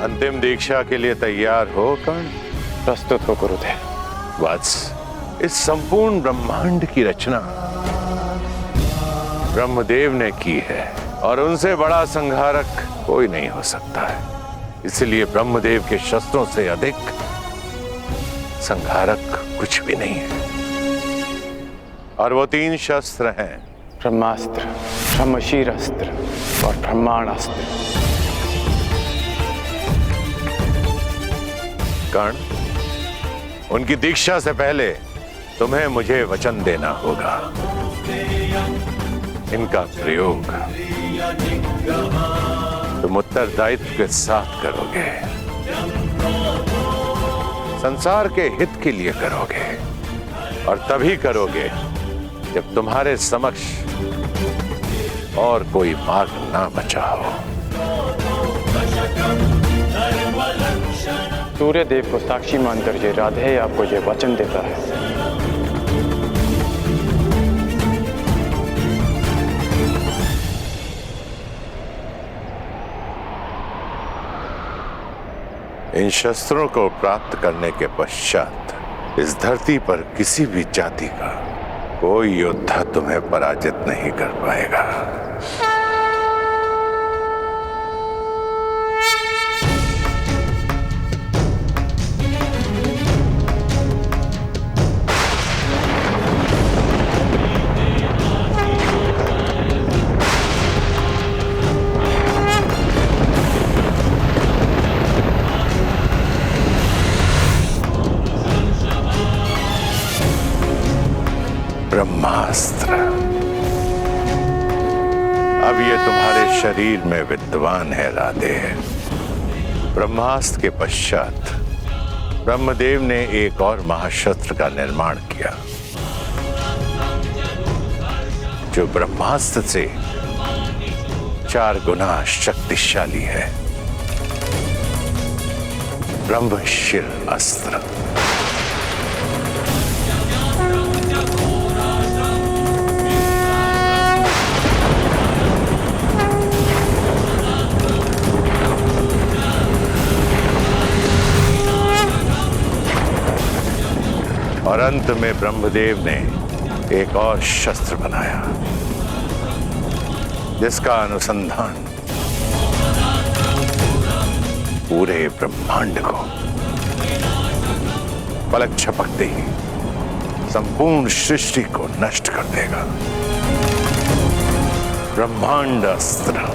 अंतिम दीक्षा के लिए तैयार हो कर्ण? प्रस्तुत हो गुरुदेव। वत्स, इस संपूर्ण ब्रह्मांड की रचना ब्रह्मदेव ने की है और उनसे बड़ा संहारक कोई नहीं हो सकता है। इसलिए ब्रह्मदेव के शस्त्रों से अधिक संहारक कुछ भी नहीं है। और वो 3 शस्त्र हैं, ब्रह्मास्त्र, ब्रह्मशीरस्त्र और ब्रह्मांडास्त्र। कर्ण, उनकी दीक्षा से पहले तुम्हें मुझे वचन देना होगा। इनका प्रयोग तुम उत्तरदायित्व के साथ करोगे, संसार के हित के लिए करोगे, और तभी करोगे जब तुम्हारे समक्ष और कोई मार्ग ना बचा हो। सूर्य देव को साक्षी मानकर ये राधे आपको ये वचन देता है। इन शस्त्रों को प्राप्त करने के पश्चात इस धरती पर किसी भी जाति का कोई योद्धा तुम्हें पराजित नहीं कर पाएगा। ब्रह्मास्त्र अब ये तुम्हारे शरीर में विद्यमान है राधे। ब्रह्मास्त्र के पश्चात ब्रह्मदेव ने एक और महाशस्त्र का निर्माण किया जो ब्रह्मास्त्र से 4 गुना शक्तिशाली है, ब्रह्मशिर अस्त्र। और अंत में ब्रह्मदेव ने एक और शस्त्र बनाया जिसका अनुसंधान पूरे ब्रह्मांड को पलक झपकते ही संपूर्ण सृष्टि को नष्ट कर देगा। ब्रह्मांड अस्त्र।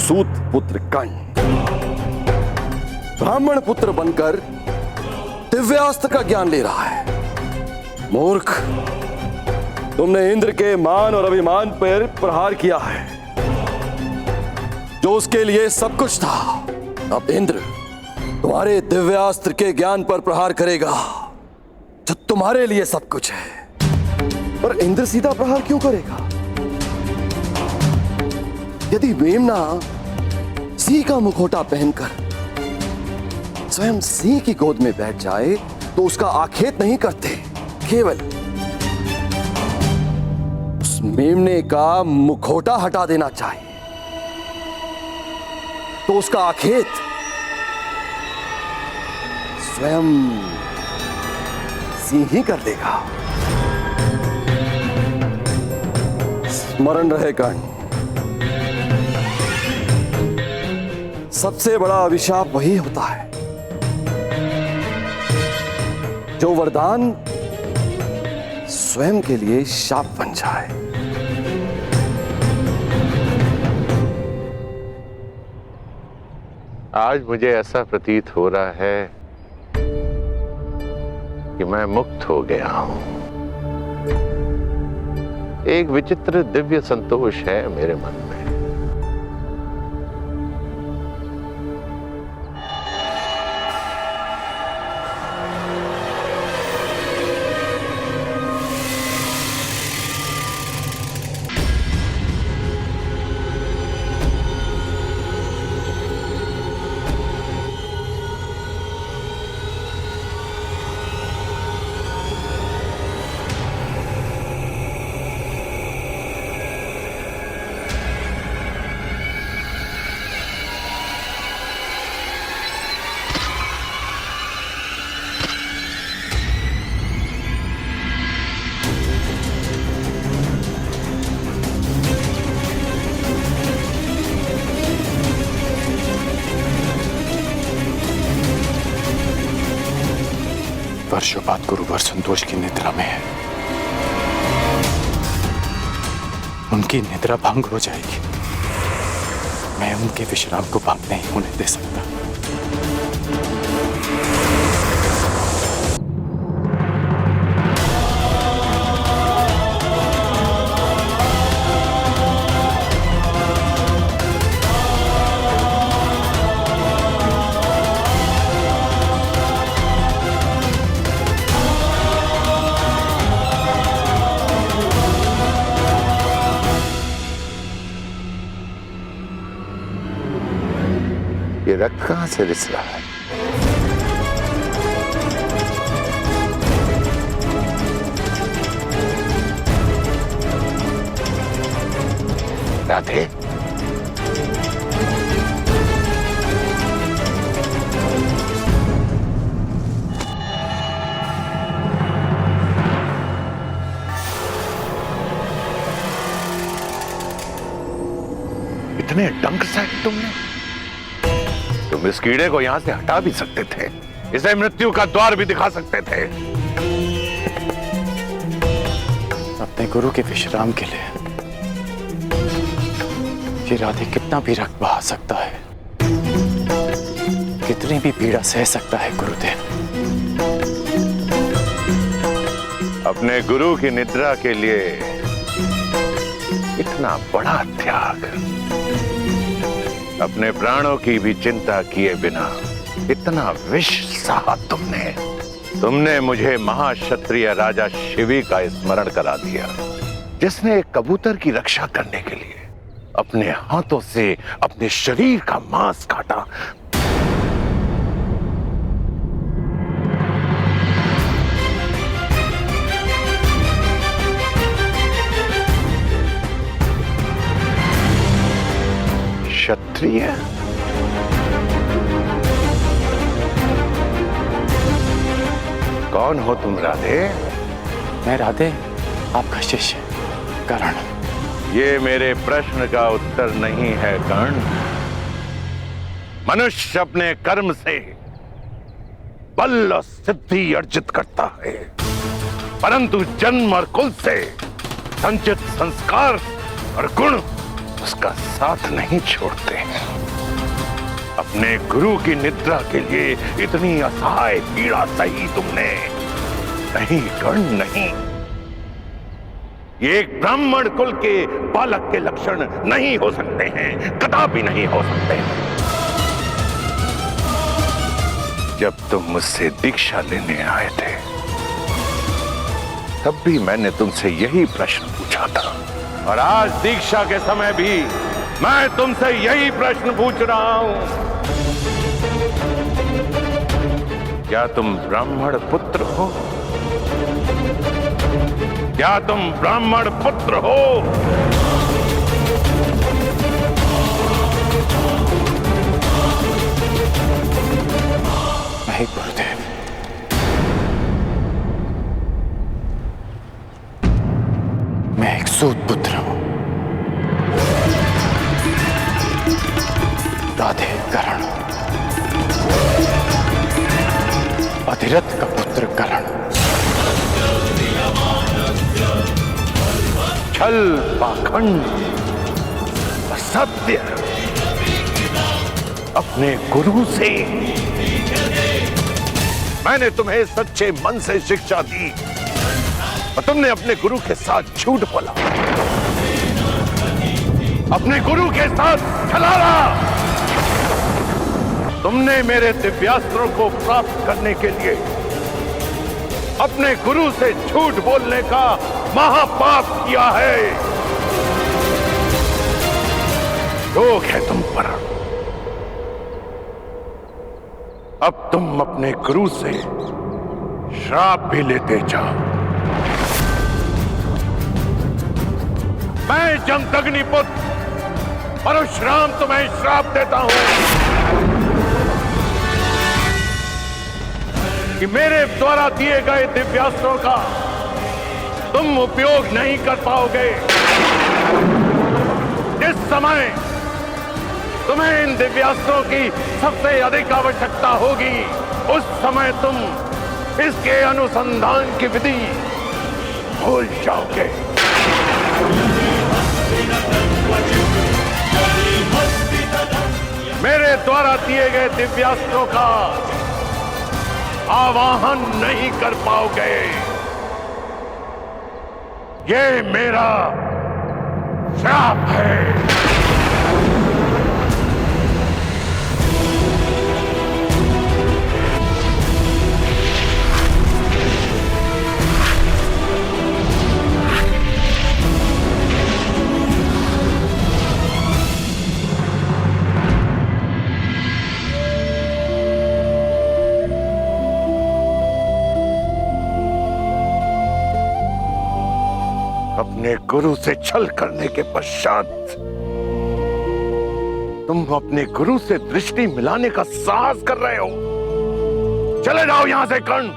सूत पुत्र कर्ण ब्राह्मण पुत्र बनकर दिव्यास्त्र का ज्ञान ले रहा है। मूर्ख, तुमने इंद्र के मान और अभिमान पर प्रहार किया है जो उसके लिए सब कुछ था। अब इंद्र तुम्हारे दिव्यास्त्र के ज्ञान पर प्रहार करेगा जो तुम्हारे लिए सब कुछ है। पर इंद्र सीधा प्रहार क्यों करेगा? यदि मेमना सिंह का मुखौटा पहनकर स्वयं सिंह की गोद में बैठ जाए तो उसका आखेट नहीं करते, केवल उस मेमने का मुखौटा हटा देना चाहिए तो उसका आखेट स्वयं सिंह ही कर देगा। स्मरण रहे कर्ण, सबसे बड़ा अभिशाप वही होता है जो वरदान स्वयं के लिए शाप बन जाए। आज मुझे ऐसा प्रतीत हो रहा है कि मैं मुक्त हो गया हूं। एक विचित्र दिव्य संतोष है मेरे मन में। गुरुवर संतोष की निद्रा में है। उनकी निद्रा भंग हो जाएगी। मैं उनके विश्राम को भंग नहीं होने दे सकता। ये रक्त कहां से रिस रहा है? राधे, इतने डंक साहब तुमने? तुम इस कीड़े को यहां से हटा भी सकते थे, इसे मृत्यु का द्वार भी दिखा सकते थे। अपने गुरु के विश्राम के लिए ये राधे कितना भी रक्त बहा सकता है, कितनी भी पीड़ा सह सकता है गुरुदेव। अपने गुरु की निद्रा के लिए इतना बड़ा त्याग, अपने प्राणों की भी चिंता किए बिना इतना विष सहा तुमने मुझे महाक्षत्रिय राजा शिवी का स्मरण करा दिया, जिसने एक कबूतर की रक्षा करने के लिए अपने हाथों से अपने शरीर का मांस काटा। क्षत्रिय? कौन हो तुम राधे? मैं राधे, आपका शिष्य कर्ण। ये मेरे प्रश्न का उत्तर नहीं है कर्ण। मनुष्य अपने कर्म से बल और सिद्धि अर्जित करता है, परंतु जन्म और कुल से संचित संस्कार और गुण उसका साथ नहीं छोड़ते हैं। अपने गुरु की निद्रा के लिए इतनी असहाय पीड़ा सही तुमने? नहीं कर्ण, नहीं। ये एक ब्राह्मण कुल के बालक के लक्षण नहीं हो सकते हैं, कदापि नहीं हो सकते हैं। जब तुम मुझसे दीक्षा लेने आए थे, तब भी मैंने तुमसे यही प्रश्न पूछा था, और आज दीक्षा के समय भी मैं तुमसे यही प्रश्न पूछ रहा हूं। क्या तुम ब्राह्मण पुत्र हो? क्या तुम ब्राह्मण पुत्र हो? नहीं गुरुदेव, मैं एक सूत पुत्र हूं। राधे कर्ण, अधिरथ का पुत्र कर्ण। छल, पाखंड, असत्य अपने गुरु से। मैंने तुम्हें सच्चे मन से शिक्षा दी और तुमने अपने गुरु के साथ झूठ बोला, अपने गुरु के साथ छलावा। तुमने मेरे दिव्यास्त्रों को प्राप्त करने के लिए अपने गुरु से झूठ बोलने का महापाप किया है। रोग है तुम पर। अब तुम अपने गुरु से श्राप भी लेते जाओ। मैं जमदग्निपुत्र परशुराम तुम्हें श्राप देता हूं कि मेरे द्वारा दिए गए दिव्यास्त्रों का तुम उपयोग नहीं कर पाओगे। जिस समय तुम्हें इन दिव्यास्त्रों की सबसे अधिक आवश्यकता होगी, उस समय तुम इसके अनुसंधान की विधि भूल जाओगे। मेरे द्वारा दिए गए दिव्यास्त्रों का आवाहन नहीं कर पाओगे। ये मेरा श्राप है। अपने गुरु से छल करने के पश्चात तुम अपने गुरु से दृष्टि मिलाने का साहस कर रहे हो। चले जाओ यहां से कर्ण,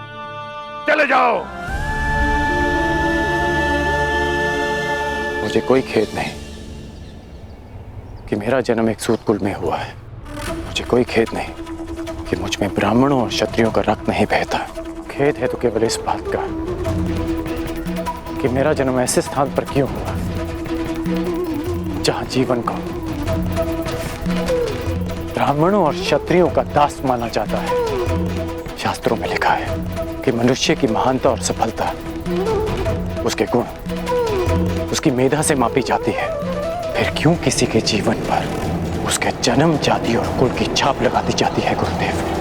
चले जाओ। मुझे कोई खेद नहीं कि मेरा जन्म एक सूत कुल में हुआ है। मुझे कोई खेद नहीं कि मुझ में ब्राह्मणों और क्षत्रियों का रक्त नहीं बहता। खेद है तो केवल इस बात का कि मेरा जन्म ऐसे स्थान पर क्यों हुआ जहां जीवन को ब्राह्मणों और क्षत्रियों का दास माना जाता है। शास्त्रों में लिखा है कि मनुष्य की महानता और सफलता उसके गुण, उसकी मेधा से मापी जाती है। फिर क्यों किसी के जीवन पर उसके जन्म, जाति और कुल की छाप लगा दी जाती है गुरुदेव?